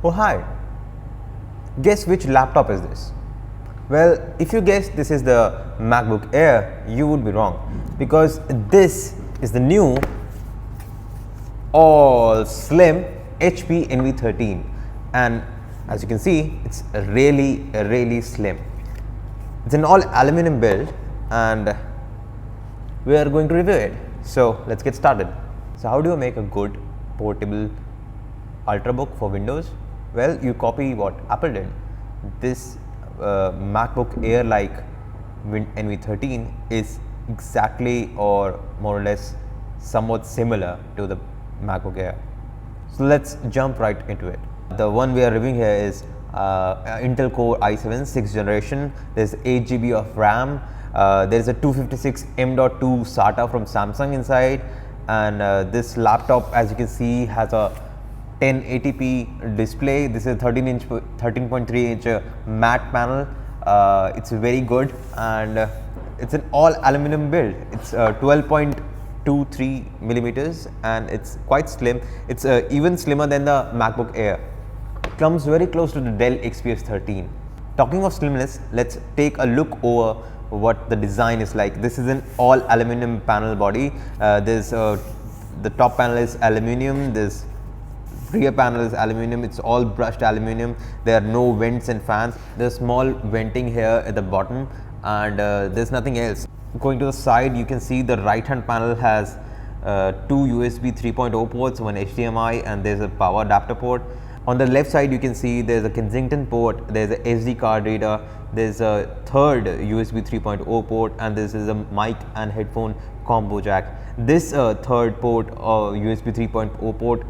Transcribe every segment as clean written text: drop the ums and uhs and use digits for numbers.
Oh hi, guess which laptop is this? Well, if you guess this is the MacBook Air, you would be wrong because this is the new all slim HP Envy13, and as you can see, it's really slim. It's an all aluminum build and we are going to review it. So let's get started. So how do you make a good portable Ultrabook for Windows? Well, you copy what Apple did. This MacBook Air like Envy13 is exactly or more or less somewhat similar to the MacBook Air. So let's jump right into it. The one we are reviewing here is Intel Core i7 6th generation. There's 8 GB of RAM. There's a 256 M.2 SATA from Samsung inside, and this laptop, as you can see, has a 1080p display. This is 13.3 inch matte panel. It's very good, and it's an all aluminum build. It's 12.23 millimeters, and it's quite slim. It's even slimmer than the MacBook Air. It comes very close to the Dell XPS 13. Talking of slimness, let's take a look over what the design is like. This is an all aluminum panel body. The top panel is aluminum. This rear panel is aluminum. It's all brushed aluminum. There are no vents and fans. There's small venting here at the bottom, and there's nothing else. Going to the side, you can see the right hand panel has two USB 3.0 ports, one HDMI, and there's a power adapter port. On the left side, you can see there's a Kensington port, there's a SD card reader, there's a third USB 3.0 port, and this is a mic and headphone combo jack. This third port or USB 3.0 port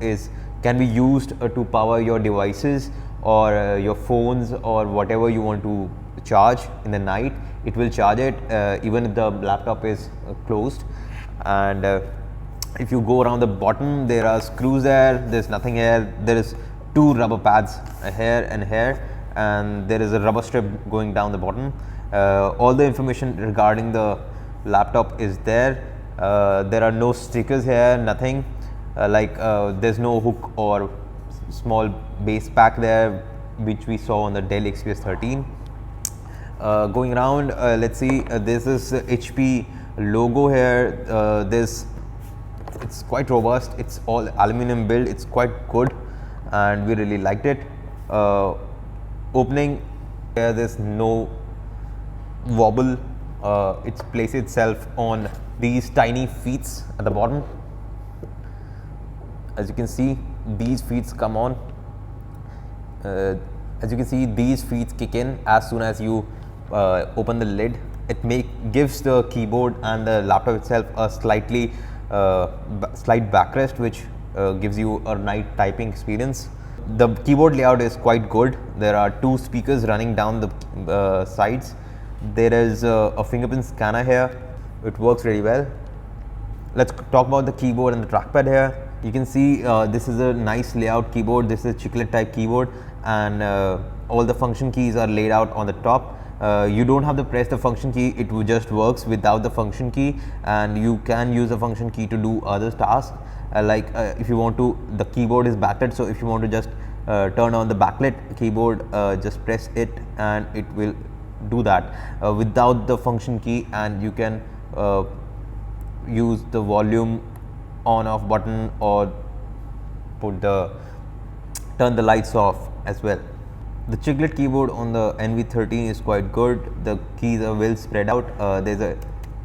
can be used to power your devices or your phones or whatever you want to charge in the night. It will charge it even if the laptop is closed. And if you go around the bottom, there are screws there. There's nothing here. There is two rubber pads here and here, and there is a rubber strip going down the bottom. All the information regarding the laptop is there. There are no stickers here, nothing. There's no hook or small base pack there, which we saw on the Dell XPS 13. Going around, let's see, this is HP logo here. It's quite robust. It's all aluminum build. It's quite good, and we really liked it. Opening here, there's no wobble. It places itself on these tiny feet at the bottom. As you can see, these feet come on. As you can see, these feet kick in as soon as you open the lid. It gives the keyboard and the laptop itself a slight backrest, which gives you a night typing experience. The keyboard layout is quite good. There are two speakers running down the sides. There is a fingerprint scanner here. It works really well. Let's talk about the keyboard and the trackpad here. You can see this is a nice layout keyboard. This is a chiclet type keyboard, and all the function keys are laid out on the top. You don't have to press the function key. It just works without the function key, and you can use the function key to do other tasks. If you want to, the keyboard is backlit, so if you want to just turn on the backlit keyboard, just press it and it will do that without the function key. And you can use the volume on off button or turn the lights off as well. The chiclet keyboard on the Envy13 is quite good. The keys are well spread out. There's a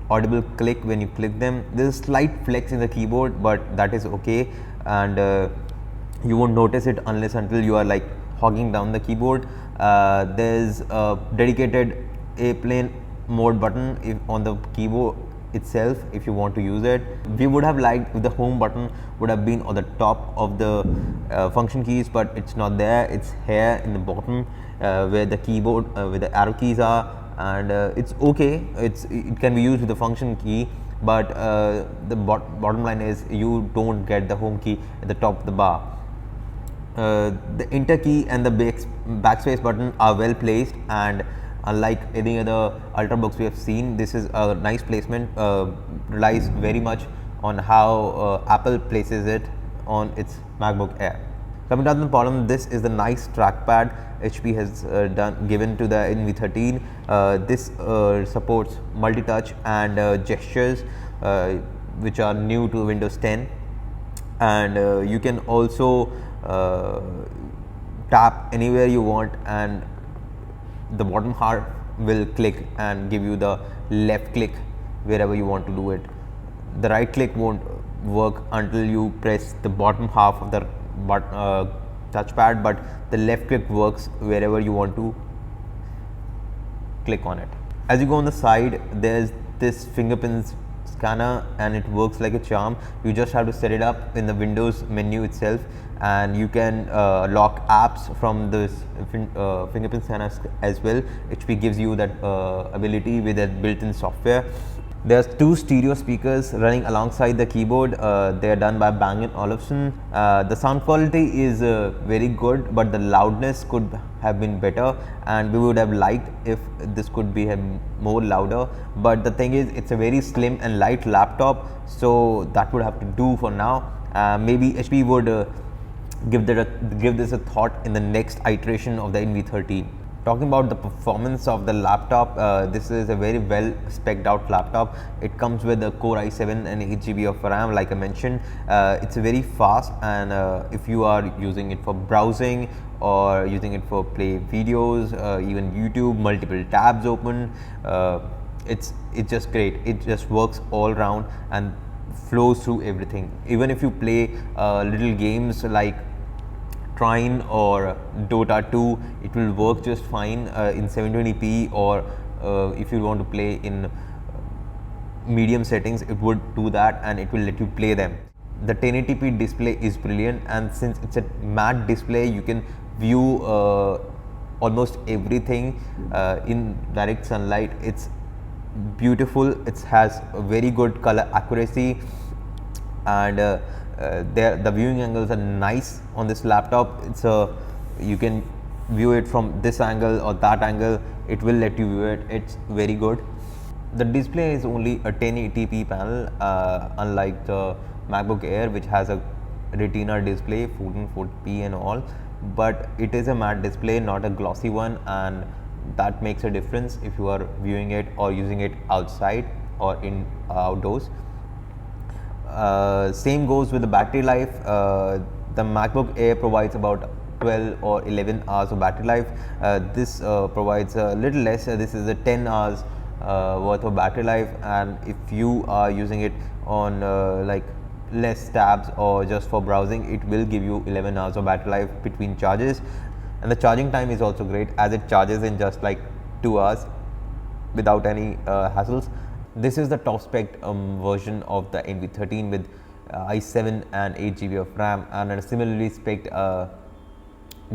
audible click when you click them. There's a slight flex in the keyboard, but that is okay, and you won't notice it unless until you are like hogging down the keyboard. There's a dedicated airplane mode button on the keyboard itself if you want to use it. We would have liked if the home button would have been on the top of the function keys, but it's not there. It's here in the bottom where the keyboard where the arrow keys are, and it's okay. It can be used with the function key, but the bottom line is you don't get the home key at the top of the bar. The enter key and the backspace button are well placed, and unlike any other Ultrabooks we have seen, this is a nice placement. Relies very much on how Apple places it on its MacBook Air. Coming down to the bottom, this is the nice trackpad HP has given to the NV13. This supports multi-touch and gestures, which are new to Windows 10, and you can also tap anywhere you want, and the bottom half will click and give you the left click wherever you want to do it. The right click won't work until you press the bottom half of the touchpad, but the left click works wherever you want to click on it. As you go on the side, there's this fingerprint scanner, and it works like a charm. You just have to set it up in the Windows menu itself, and you can lock apps from this fingerprint scanner as well. HP gives you that ability with that built-in software. There's two stereo speakers running alongside the keyboard. They are done by Bang & Olufsen. The sound quality is very good, but the loudness could have been better, and we would have liked if this could be more louder. But the thing is, it's a very slim and light laptop, so that would have to do for now. Maybe HP would give this a thought in the next iteration of the NV13. Talking about the performance of the laptop, this is a very well spec'd out laptop. It comes with a Core i7 and 8 GB of RAM, like I mentioned. It's very fast, and if you are using it for browsing or using it for play videos, even YouTube, multiple tabs open, it's just great. It just works all around and flows through everything. Even if you play little games like Trine or Dota 2, it will work just fine in 720p, or if you want to play in medium settings, it would do that and it will let you play them. The 1080p display is brilliant, and since it's a matte display, you can view almost everything in direct sunlight. It's beautiful. It has a very good color accuracy, and the viewing angles are nice on this laptop. You can view it from this angle or that angle. It will let you view it. It's very good. The display is only a 1080p panel, unlike the MacBook Air, which has a Retina display, 1440p and all. But it is a matte display, not a glossy one, and that makes a difference if you are viewing it or using it outside or in outdoors. Same goes with the battery life. The MacBook Air provides about 12 or 11 hours of battery life. This provides a little less. This is a 10 hours worth of battery life, and if you are using it on like less tabs or just for browsing, it will give you 11 hours of battery life between charges. And the charging time is also great, as it charges in just like 2 hours without any hassles. This is the top spec version of the NV13 with i7 and 8 GB of RAM, and a similarly spec Dell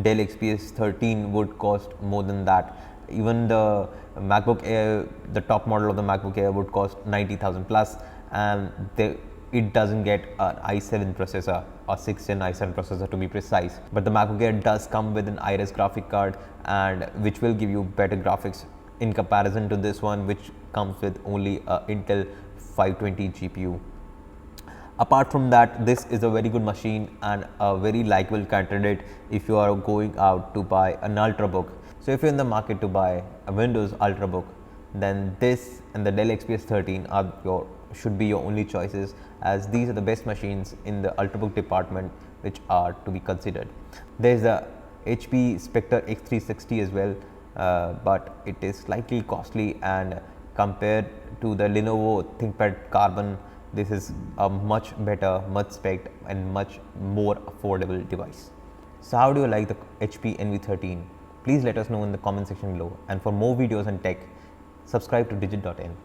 XPS 13 would cost more than that. Even the MacBook Air, the top model of the MacBook Air, would cost 90,000 plus, and it doesn't get an i7 processor, or 6th gen i7 processor to be precise. But the MacBook Air does come with an Iris graphic card, and which will give you better graphics in comparison to this one, which comes with only a Intel 520 GPU. Apart from that, this is a very good machine and a very likable candidate if you are going out to buy an Ultrabook. So if you're in the market to buy a Windows Ultrabook, then this and the Dell XPS 13 should be your only choices, as these are the best machines in the Ultrabook department which are to be considered. There is the HP Spectre X360 as well, but it is slightly costly, and compared to the Lenovo ThinkPad Carbon, this is a much better, much spec and much more affordable device. So how do you like the HP NV13? Please let us know in the comment section below, and for more videos on tech, subscribe to Digit.in.